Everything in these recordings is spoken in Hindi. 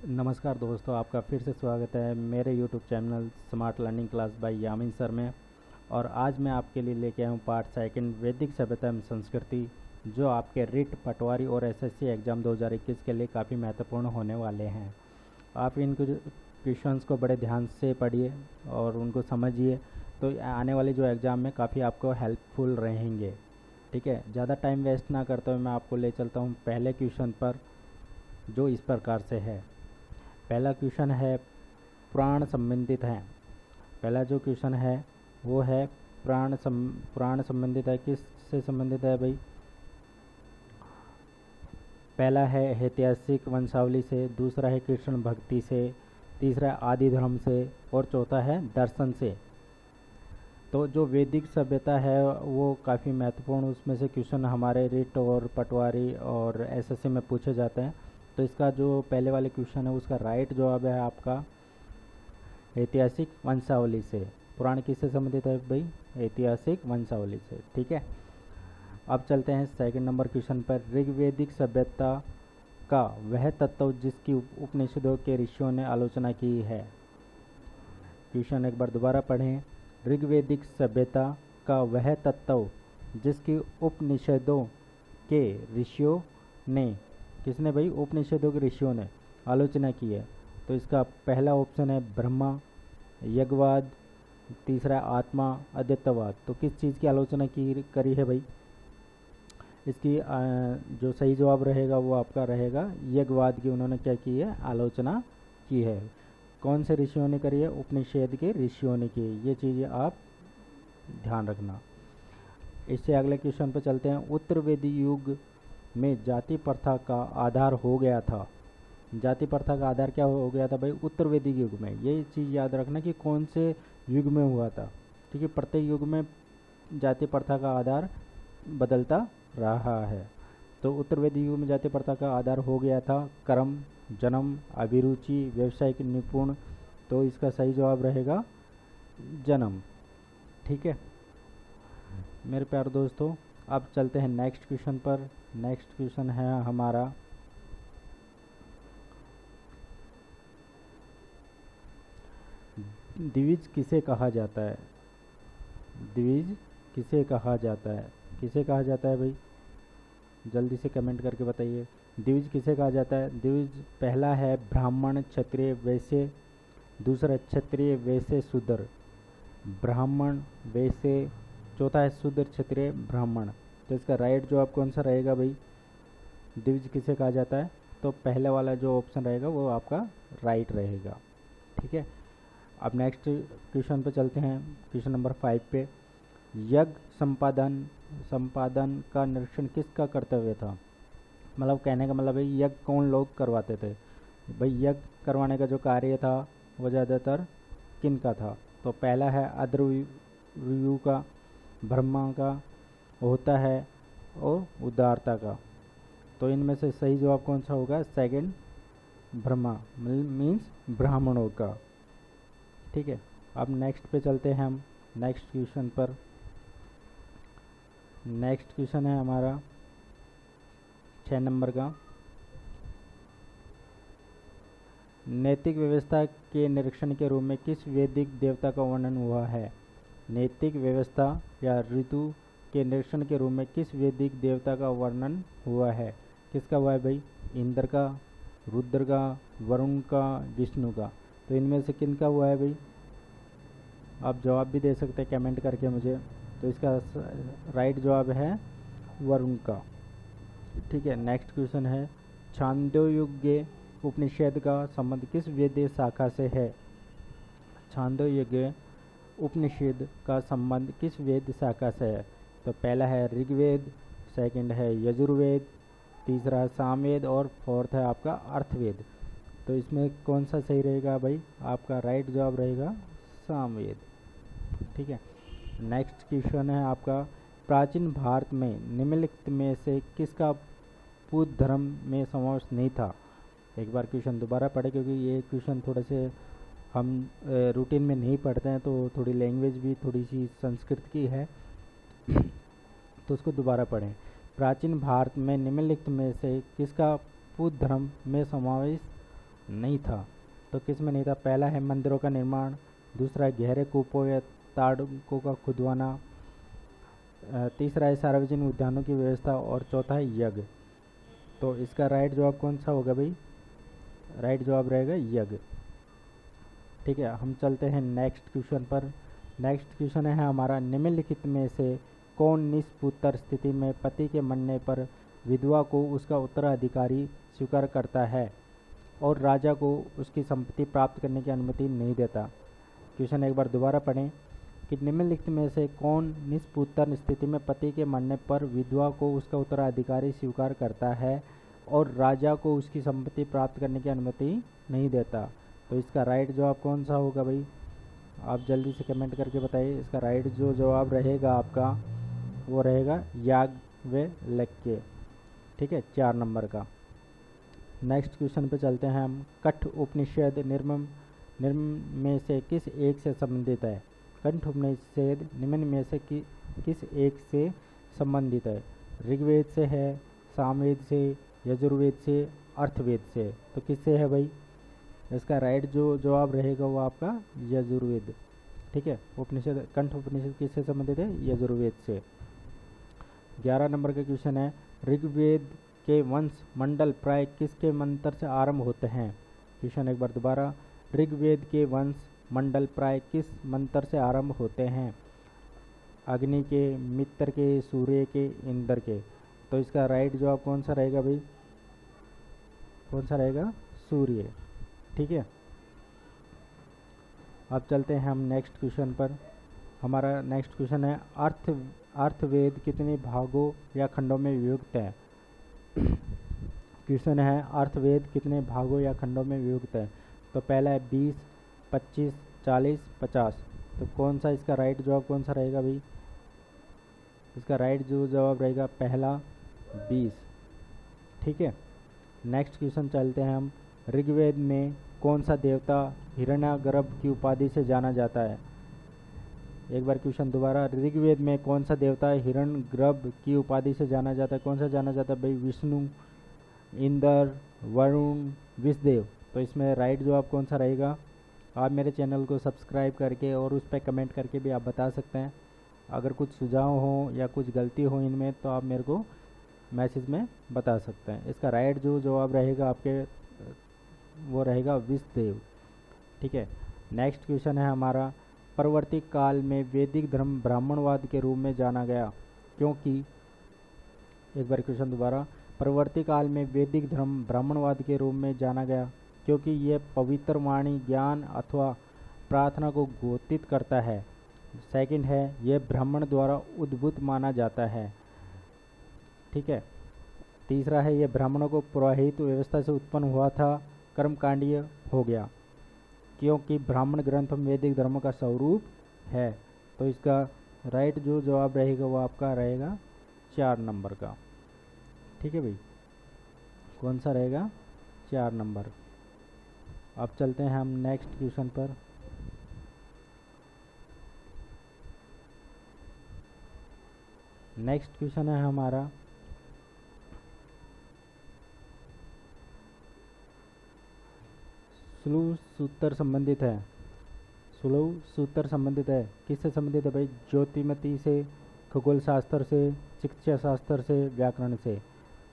नमस्कार दोस्तों, आपका फिर से स्वागत है मेरे YouTube channel smart learning class by Yamin sir में। और आज मैं आपके लिए लेके आया हूँ पार्ट सेकंड वैदिक सभ्यता एवं संस्कृति, जो आपके रिट पटवारी और एसएससी एग्ज़ाम 2021 के लिए काफ़ी महत्वपूर्ण होने वाले हैं। आप इन क्वेश्चंस को बड़े ध्यान से पढ़िए और उनको समझिए, तो आने वाले जो एग्ज़ाम में काफ़ी आपको हेल्पफुल रहेंगे। ठीक है, ज़्यादा टाइम वेस्ट ना करते हुए मैं आपको ले चलता हूँ पहले क्वेश्चन पर, जो इस प्रकार से है। पहला क्वेश्चन है प्राण संबंधित है। पहला जो क्वेश्चन है वो है प्राण संबंधित है। किस से संबंधित है भाई? पहला है ऐतिहासिक वंशावली से, दूसरा है कृष्ण भक्ति से, तीसरा है आदि धर्म से और चौथा है दर्शन से। तो जो वैदिक सभ्यता है वो काफ़ी महत्वपूर्ण, उसमें से क्वेश्चन हमारे रिट और पटवारी और एसएससी में पूछे जाते हैं। तो इसका जो पहले वाले क्वेश्चन है उसका राइट जवाब है आपका ऐतिहासिक वंशावली से। पुराण किससे संबंधित है भाई? ऐतिहासिक वंशावली से। ठीक है, अब चलते हैं सेकंड नंबर क्वेश्चन पर। ऋग्वैदिक सभ्यता का वह तत्व जिसकी उपनिषदों के ऋषियों ने आलोचना की है। क्वेश्चन एक बार दोबारा पढ़ें। ऋग्वैदिक सभ्यता का वह तत्व जिसकी उपनिषदों के ऋषियों ने, किसने भाई? उपनिषदों के ऋषियों ने आलोचना की है। तो इसका पहला ऑप्शन है ब्रह्मा, यज्ञवाद, तीसरा आत्मा, अद्वैतवाद। तो किस चीज़ की आलोचना करी है भाई? इसकी जो सही जवाब रहेगा वो आपका रहेगा यज्ञवाद की। उन्होंने क्या की है? आलोचना की है। कौन से ऋषियों ने करी है? उपनिषद के ऋषियों ने की है। ये चीज़ें आप ध्यान रखना। इससे अगले क्वेश्चन पर चलते हैं। उत्तर वैदिक युग में जाति प्रथा का आधार हो गया था। जाति प्रथा का आधार क्या हो गया था भाई? उत्तर वैदिक युग में। ये चीज़ याद रखना कि कौन से युग में हुआ था। ठीक है, प्रत्येक युग में जाति प्रथा का आधार बदलता रहा है। तो उत्तर वैदिक युग में जाति प्रथा का आधार हो गया था कर्म, जन्म, अभिरुचि, व्यावसायिक निपुण। तो इसका सही जवाब रहेगा जन्म। ठीक है मेरे प्यारे दोस्तों, अब चलते हैं नेक्स्ट क्वेश्चन पर। नेक्स्ट क्वेश्चन है हमारा द्विज किसे कहा जाता है? द्विज किसे कहा जाता है? किसे कहा जाता है भाई? जल्दी से कमेंट करके बताइए। द्विज किसे कहा जाता है? द्विज पहला है ब्राह्मण, क्षत्रिय, वैश्य, दूसरा क्षत्रिय, वैश्य, शूद्र। ब्राह्मण, वैश्य, चौथा है शूद्र, क्षत्रिय, ब्राह्मण। तो इसका राइट जवाब कौन सा रहेगा भाई? द्विज किसे कहा जाता है? तो पहले वाला जो ऑप्शन रहेगा वो आपका राइट रहेगा। ठीक है, अब नेक्स्ट क्वेश्चन पे चलते हैं। क्वेश्चन नंबर 5 पे। यज्ञ संपादन का निरीक्षण किसका कर्तव्य था? मतलब कहने का मतलब है यज्ञ कौन लोग करवाते थे भाई? यज्ञ करवाने का जो कार्य था वो ज़्यादातर किन का था? तो पहला है अद्रव्यु का, ब्रह्मा का होता है और उदारता का। तो इनमें से सही जवाब कौन सा होगा? सेकंड, ब्रह्मा मीन्स ब्राह्मणों का। ठीक है, अब नेक्स्ट पे चलते हैं हम नेक्स्ट क्वेश्चन पर। नेक्स्ट क्वेश्चन है हमारा 6 नंबर का। नैतिक व्यवस्था के निरीक्षण के रूप में किस वैदिक देवता का वर्णन हुआ है? नैतिक व्यवस्था या ऋतु के निरीक्षण के रूप में किस वैदिक देवता का वर्णन हुआ है? किसका हुआ है भाई? इंद्र का, रुद्र का, वरुण का, विष्णु का। तो इनमें से किन का हुआ है भाई? आप जवाब भी दे सकते हैं कमेंट करके मुझे। तो इसका राइट जवाब है वरुण का। ठीक है, नेक्स्ट क्वेश्चन है छांदोग्य उपनिषद का संबंध किस वेद शाखा से है? छांदोग्य उपनिषद का संबंध किस वेद शाखा से है? तो पहला है ऋग्वेद, सेकंड है यजुर्वेद, तीसरा है सामवेद और फोर्थ है आपका अर्थवेद। तो इसमें कौन सा सही रहेगा भाई? आपका राइट जवाब रहेगा सामवेद। ठीक है, नेक्स्ट क्वेश्चन है आपका प्राचीन भारत में निम्नलिखित में से किसका बुद्ध धर्म में समावेश नहीं था? एक बार क्वेश्चन दोबारा पढ़े, क्योंकि ये क्वेश्चन थोड़े से हम रूटीन में नहीं पढ़ते हैं, तो थोड़ी लैंग्वेज भी थोड़ी सी संस्कृत की है तो उसको दोबारा पढ़ें। प्राचीन भारत में निम्नलिखित में से किसका बुद्ध धर्म में समावेश नहीं था। तो किस में नहीं था? पहला है मंदिरों का निर्माण, दूसरा है गहरे कूपों या ताड़कों का खुदवाना, तीसरा है सार्वजनिक उद्यानों की व्यवस्था और चौथा है यज्ञ। तो इसका राइट जवाब कौन सा होगा भाई? राइट जवाब रहेगा यज्ञ। ठीक है, हम चलते हैं नेक्स्ट क्वेश्चन पर। नेक्स्ट क्वेश्चन है हमारा, निम्नलिखित में से कौन निष्पुत्र स्थिति में पति के मरने पर विधवा को उसका उत्तराधिकारी स्वीकार करता है और राजा को उसकी संपत्ति प्राप्त करने की अनुमति नहीं देता? क्वेश्चन एक बार दोबारा पढ़ें कि निम्नलिखित में से कौन निष्पुत्र स्थिति में पति के मरने पर विधवा को उसका उत्तराधिकारी स्वीकार करता है और राजा को उसकी संपत्ति प्राप्त करने की अनुमति नहीं देता? तो इसका राइट जवाब कौन सा होगा भाई? आप जल्दी से कमेंट करके बताइए। इसका राइट जो जवाब रहेगा आपका वो रहेगा याज्ञवल्क्य। ठीक है, 4 नंबर का। नेक्स्ट क्वेश्चन पे चलते हैं हम। कठ उपनिषद निम्न में से किस एक से संबंधित है? कंठ उपनिषद निम्न में से किस एक से संबंधित है? ऋग्वेद से है, सामवेद से, यजुर्वेद से, अर्थवेद से? तो किससे है भाई? इसका राइट जो जवाब रहेगा वो आपका यजुर्वेद। ठीक है, उपनिषद, कंठ उपनिषद किससे संबंधित है? यजुर्वेद से। 11 नंबर का क्वेश्चन है, ऋग्वेद के वंश मंडल प्राय किसके मंत्र से आरंभ होते हैं? क्वेश्चन एक बार दोबारा, ऋग्वेद के वंश मंडल प्राय किस मंत्र से आरंभ होते हैं? अग्नि के, मित्र के, सूर्य के, इंद्र के? तो इसका राइट जवाब कौन सा रहेगा भाई? कौन सा रहेगा? सूर्य। ठीक है, अब चलते हैं हम नेक्स्ट क्वेश्चन पर। हमारा नेक्स्ट क्वेश्चन है, अर्थवेद कितने भागों या खंडों में विभक्त है? क्वेश्चन है, अर्थवेद कितने भागों या खंडों में विभक्त है? तो पहला है 20, 25, 40, 50। तो कौन सा इसका राइट जवाब कौन सा रहेगा भाई? इसका राइट जो जवाब रहेगा पहला 20। ठीक है, नेक्स्ट क्वेश्चन चलते हैं हम। ऋग्वेद में कौन सा देवता हिरण्यागर्भ की उपाधि से जाना जाता है? एक बार क्वेश्चन दोबारा, ऋग्वेद में कौन सा देवता हिरण्यगर्भ की उपाधि से जाना जाता है? कौन सा जाना जाता है भाई? विष्णु, इंद्र, वरुण, विष्णुदेव? तो इसमें राइट जवाब कौन सा रहेगा? आप मेरे चैनल को सब्सक्राइब करके और उस पर कमेंट करके भी आप बता सकते हैं। अगर कुछ सुझाव हो या कुछ गलती हो इनमें तो आप मेरे को मैसेज में बता सकते हैं। इसका राइट जो जवाब रहेगा आपके वो रहेगा विष्णुदेव। ठीक है, नेक्स्ट क्वेश्चन है हमारा, परवर्ती काल में वैदिक धर्म ब्राह्मणवाद के रूप में जाना गया क्योंकि? एक बार क्वेश्चन दोबारा, परवर्ती काल में वैदिक धर्म ब्राह्मणवाद के रूप में जाना गया क्योंकि यह पवित्र वाणी, ज्ञान अथवा प्रार्थना को घोषित करता है। सेकंड है, यह ब्राह्मण द्वारा उद्भूत माना जाता है। ठीक है, तीसरा है, यह ब्राह्मणों को पुरोहित व्यवस्था से उत्पन्न हुआ था, कर्मकांडीय हो गया क्योंकि ब्राह्मण ग्रंथ वैदिक धर्म का स्वरूप है। तो इसका राइट जो जवाब रहेगा वो आपका रहेगा 4 नंबर का। ठीक है भाई, कौन सा रहेगा? 4 नंबर। अब चलते हैं हम नेक्स्ट क्वेश्चन पर। नेक्स्ट क्वेश्चन है हमारा, सुलभ सूत्र संबंधित है। सुलभ सूत्र संबंधित है किससे संबंधित है भाई? ज्योतिमती से, खगोल शास्त्र से, चिकित्सा शास्त्र से, व्याकरण से?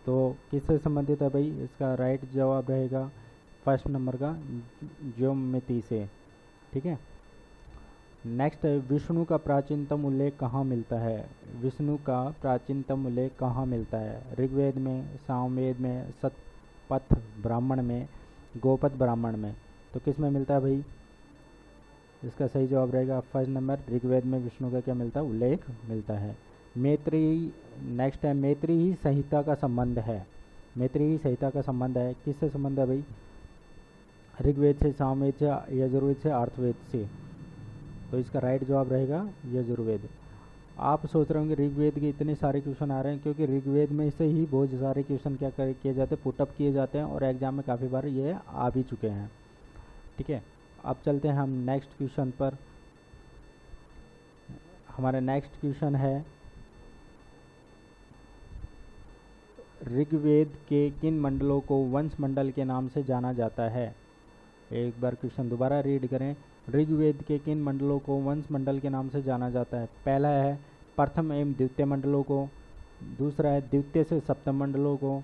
तो किससे संबंधित है भाई? इसका राइट जवाब रहेगा फर्स्ट नंबर का, ज्योतिमती से। ठीक है, नेक्स्ट है, विष्णु का प्राचीनतम उल्लेख कहाँ मिलता है? विष्णु का प्राचीनतम उल्लेख कहाँ मिलता है? ऋग्वेद में, सामवेद में, शतपथ ब्राह्मण में, गोपद ब्राह्मण में? तो किस में मिलता है भाई? इसका सही जवाब रहेगा फर्स्ट नंबर, ऋग्वेद में विष्णु का क्या मिलता है? उल्लेख मिलता है। मैत्री, नेक्स्ट है, मैत्री संहिता का संबंध है। मैत्री संहिता का संबंध है किससे संबंध है भाई? ऋग्वेद से, सामवेद से, यजुर्वेद से, अर्थवेद से? तो इसका राइट जवाब रहेगा यजुर्वेद। आप सोच रहे होंगे ऋग्वेद के इतने सारे क्वेश्चन आ रहे हैं क्योंकि ऋग्वेद में से ही बहुत सारे क्वेश्चन क्या किए जाते हैं, पुटअप किए जाते हैं और एग्जाम में काफ़ी बार ये आ भी चुके हैं। ठीक है, अब चलते हैं हम नेक्स्ट क्वेश्चन पर। हमारा नेक्स्ट क्वेश्चन है, ऋग्वेद के किन मंडलों को वंश मंडल के नाम से जाना जाता है? एक बार क्वेश्चन दोबारा रीड करें। ऋग्वेद के किन मंडलों को वंश मंडल के नाम से जाना जाता है? पहला है प्रथम एवं द्वितीय मंडलों को, दूसरा है द्वितीय से सप्तम मंडलों को,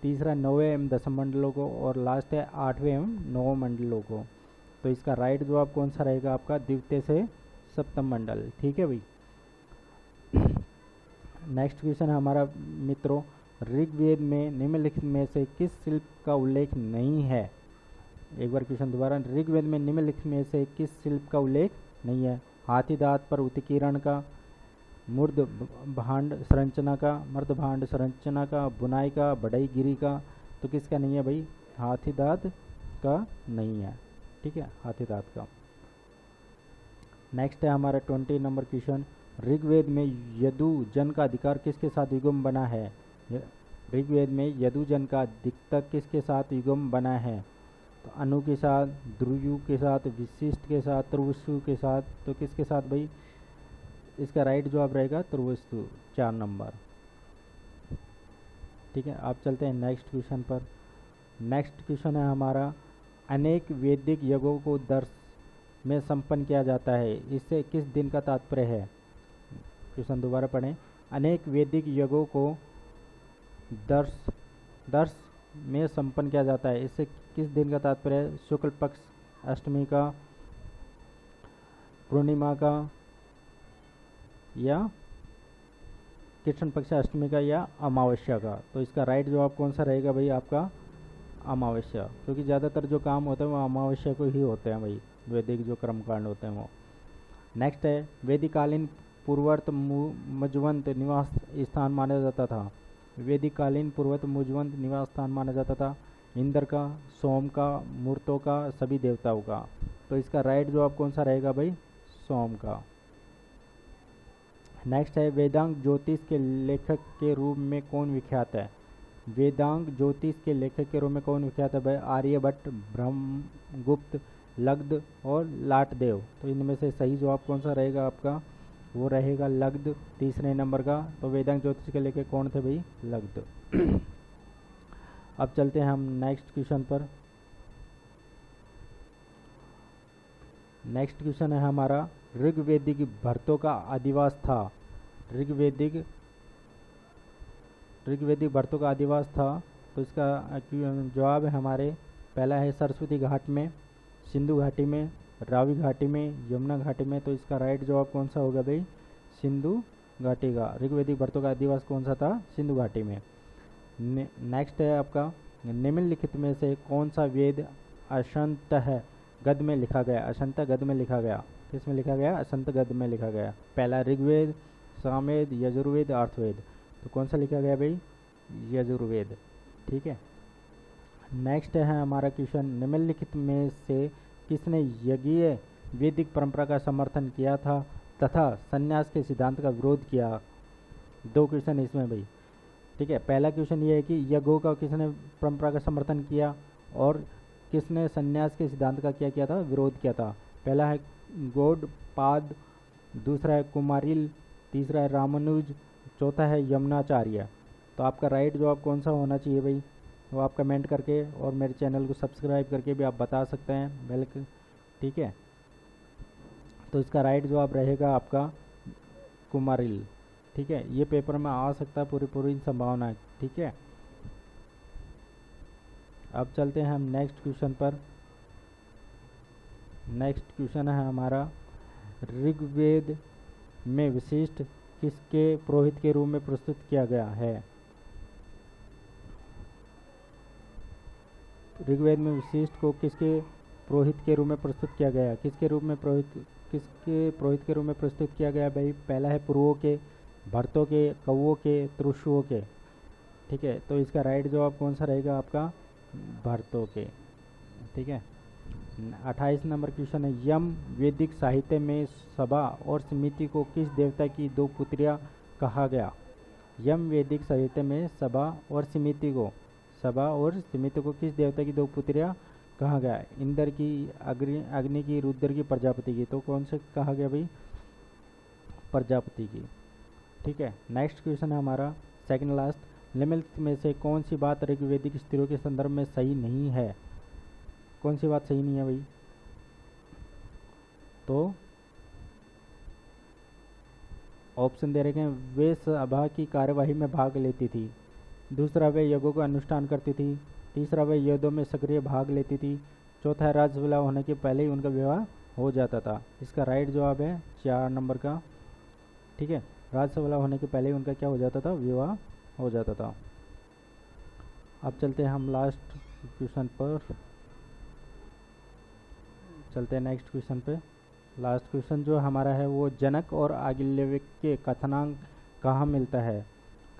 तीसरा नौवें एवं दसम मंडलों को, और लास्ट है आठवें एवं नौवें मंडलों को। तो इसका राइट जवाब कौन सा रहेगा आपका? द्वितीय से सप्तम मंडल। ठीक है भाई। नेक्स्ट क्वेश्चन है हमारा मित्रों, ऋग्वेद में निम्नलिखित में से किस शिल्प का उल्लेख नहीं है? एक बार क्वेश्चन दोबारा, ऋग्वेद में निम्नलिखित में से किस शिल्प का उल्लेख नहीं है? हाथी दांत पर उत्कीर्ण का, मूर्ध भांड संरचना का, मर्द भांड संरचना का, बुनाई का, बढ़ईगिरी का। तो किसका नहीं है भाई? हाथी दांत का नहीं है। ठीक है, हाथी दांत का। नेक्स्ट है हमारा 20 नंबर क्वेश्चन, ऋग्वेद में यदु जन का अधिकार किसके साथ युग्म बना है? ऋग्वेद में यदु जन का अधिकतक किसके साथ युग्म बना है? तो अनु के साथ, ध्रुयु के साथ, विशिष्ट के साथ, तुर्वसु के साथ। तो किसके साथ भाई? इसका राइट जवाब रहेगा तुर्वसु, 4 नंबर। ठीक है, आप चलते हैं नेक्स्ट क्वेश्चन पर। नेक्स्ट क्वेश्चन है हमारा, अनेक वैदिक यज्ञों को दर्श में संपन्न किया जाता है, इससे किस दिन का तात्पर्य है? क्वेश्चन दोबारा पढ़ें। अनेक वैदिक यज्ञों को दर्श में संपन्न किया जाता है, इससे किस दिन का तात्पर्य है? शुक्ल पक्ष अष्टमी का, पूर्णिमा का, या कृष्ण पक्ष अष्टमी का, या अमावस्या का। तो इसका राइट जवाब कौन सा रहेगा भाई आपका? अमावस्या, क्योंकि ज़्यादातर जो काम होते हैं वो अमावस्या को ही होते हैं भाई, वैदिक जो कर्मकांड होते हैं वो। नेक्स्ट है, वैदिककालीन पूर्ववर्त मुजवंत निवास स्थान माना जाता था। वैदिककालीन पूर्ववर्त मुजवंत निवास स्थान माना जाता था इंद्र का, सोम का, मूर्तों का, सभी देवताओं का। तो इसका राइट जवाब कौन सा रहेगा भाई? सोम का। नेक्स्ट है, वेदांग ज्योतिष के लेखक के रूप में कौन विख्यात है? वेदांग ज्योतिष के लेखक के रूप में कौन विख्यात है भाई? आर्यभट्ट, ब्रह्मगुप्त, लग्ध और लाटदेव। तो इनमें से सही जवाब कौन सा रहेगा आपका? वो रहेगा लग्ध, तीसरे नंबर का। तो वेदांग ज्योतिष के लेखक कौन थे भाई? लग्ध। अब चलते हैं हम नेक्स्ट क्वेश्चन पर। नेक्स्ट क्वेश्चन है हमारा, ऋग्वेदिक भर्तों का अधिवास था। ऋग्वेदिक भर्तों का अधिवास था। तो इसका जवाब है हमारे, पहला है सरस्वती घाट में, सिंधु घाटी में, रावी घाटी में, यमुना घाटी में। तो इसका राइट जवाब कौन सा होगा भाई? सिंधु घाटी का। ऋग्वेदिक भर्तों का अधिवास कौन सा था? सिंधु घाटी में। नेक्स्ट है आपका, निम्नलिखित में से कौन सा वेद अशंतः गद में लिखा गया? अशंतः गद में लिखा गया, किस में लिखा गया? अशंत गद में लिखा गया। पहला ऋग्वेद, सामवेद, यजुर्वेद, अर्थवेद। तो कौन सा लिखा गया भाई? यजुर्वेद। ठीक है। नेक्स्ट है हमारा क्वेश्चन, निम्नलिखित में से किसने यज्ञीय वैदिक परंपरा का समर्थन किया था तथा संन्यास के सिद्धांत का विरोध किया? 2 क्वेश्चन इसमें भाई। ठीक है, पहला क्वेश्चन ये है कि यज्ञों का किसने परंपरा का समर्थन किया और किसने संन्यास के सिद्धांत का क्या किया था? विरोध किया था। पहला है गौडपाद, दूसरा है कुमारिल, तीसरा है रामानुज, चौथा है यमुनाचार्य। तो आपका राइट जवाब कौन सा होना चाहिए भाई? वो आप कमेंट करके और मेरे चैनल को सब्सक्राइब करके भी आप बता सकते हैं बिल्कुल। ठीक है, तो इसका राइट जवाब रहेगा आपका कुमारिल। ठीक है, ये पेपर में आ सकता है, पूरी संभावना है। ठीक है, अब चलते हैं हम नेक्स्ट क्वेश्चन पर। नेक्स्ट क्वेश्चन है हमारा, ऋग्वेद में विशिष्ट किसके पुरोहित के रूप में प्रस्तुत किया गया है? ऋग्वेद में विशिष्ट को किसके पुरोहित के रूप में प्रस्तुत किया गया? किसके पुरोहित के रूप में प्रस्तुत किया गया भाई? पहला है पुरुओं के, भर्तों के, कौओं के, त्रुषुओं के। ठीक है, तो इसका राइट जवाब कौन सा रहेगा आपका? भर्तों के। ठीक है, 28 नंबर क्वेश्चन है, यम वैदिक साहित्य में सभा और समिति को किस देवता की 2 पुत्रियां कहा गया? यम वैदिक साहित्य में सभा और समिति को किस देवता की 2 पुत्रियां कहा गया? इंद्र की, अग्नि की, रुद्र की, प्रजापति की। तो कौन से कहा गया भाई? प्रजापति की। ठीक है, नेक्स्ट क्वेश्चन है हमारा सेकंड लास्ट, निम्नलिखित में से कौन सी बात ऋग्वेदिक स्त्रियों के संदर्भ में सही नहीं है? कौन सी बात सही नहीं है भाई? तो ऑप्शन दे रखे हैं, वे सभा की कार्यवाही में भाग लेती थी। दूसरा, वे यज्ञों का अनुष्ठान करती थी। तीसरा, वे युद्धों में सक्रिय भाग लेती थी। चौथा है, राजविवाह होने के पहले ही उनका विवाह हो जाता था। इसका राइट जवाब है 4 नंबर का। ठीक है, राजविवाह होने के पहले ही उनका क्या हो जाता था? विवाह हो जाता था। अब चलते हैं हम लास्ट क्वेश्चन पर, चलते हैं नेक्स्ट क्वेश्चन पे। लास्ट क्वेश्चन जो हमारा है वो जनक और आगिल्यविक के कथनांक कहाँ मिलता है?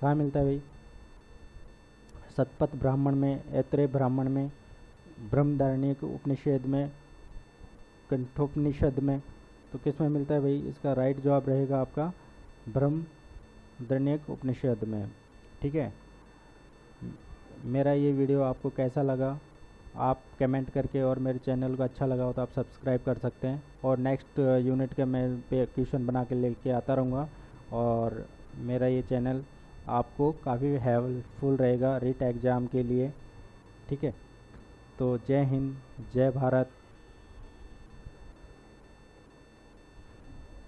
कहाँ मिलता है भाई? शतपथ ब्राह्मण में, ऐत्रेय ब्राह्मण में, ब्रह्मदारण्यक उपनिषद में, कंठोपनिषद में। तो किस में मिलता है भाई? इसका राइट जवाब रहेगा आपका ब्रह्मदारण्यक उपनिषद में। ठीक है, मेरा ये वीडियो आपको कैसा लगा आप कमेंट करके, और मेरे चैनल को अच्छा लगा हो तो आप सब्सक्राइब कर सकते हैं। और नेक्स्ट यूनिट का मैं पे क्वेश्चन बना के लेके आता रहूँगा, और मेरा ये चैनल आपको काफ़ी हेल्पफुल रहेगा रीट एग्ज़ाम के लिए। ठीक है, तो जय हिंद, जय भारत।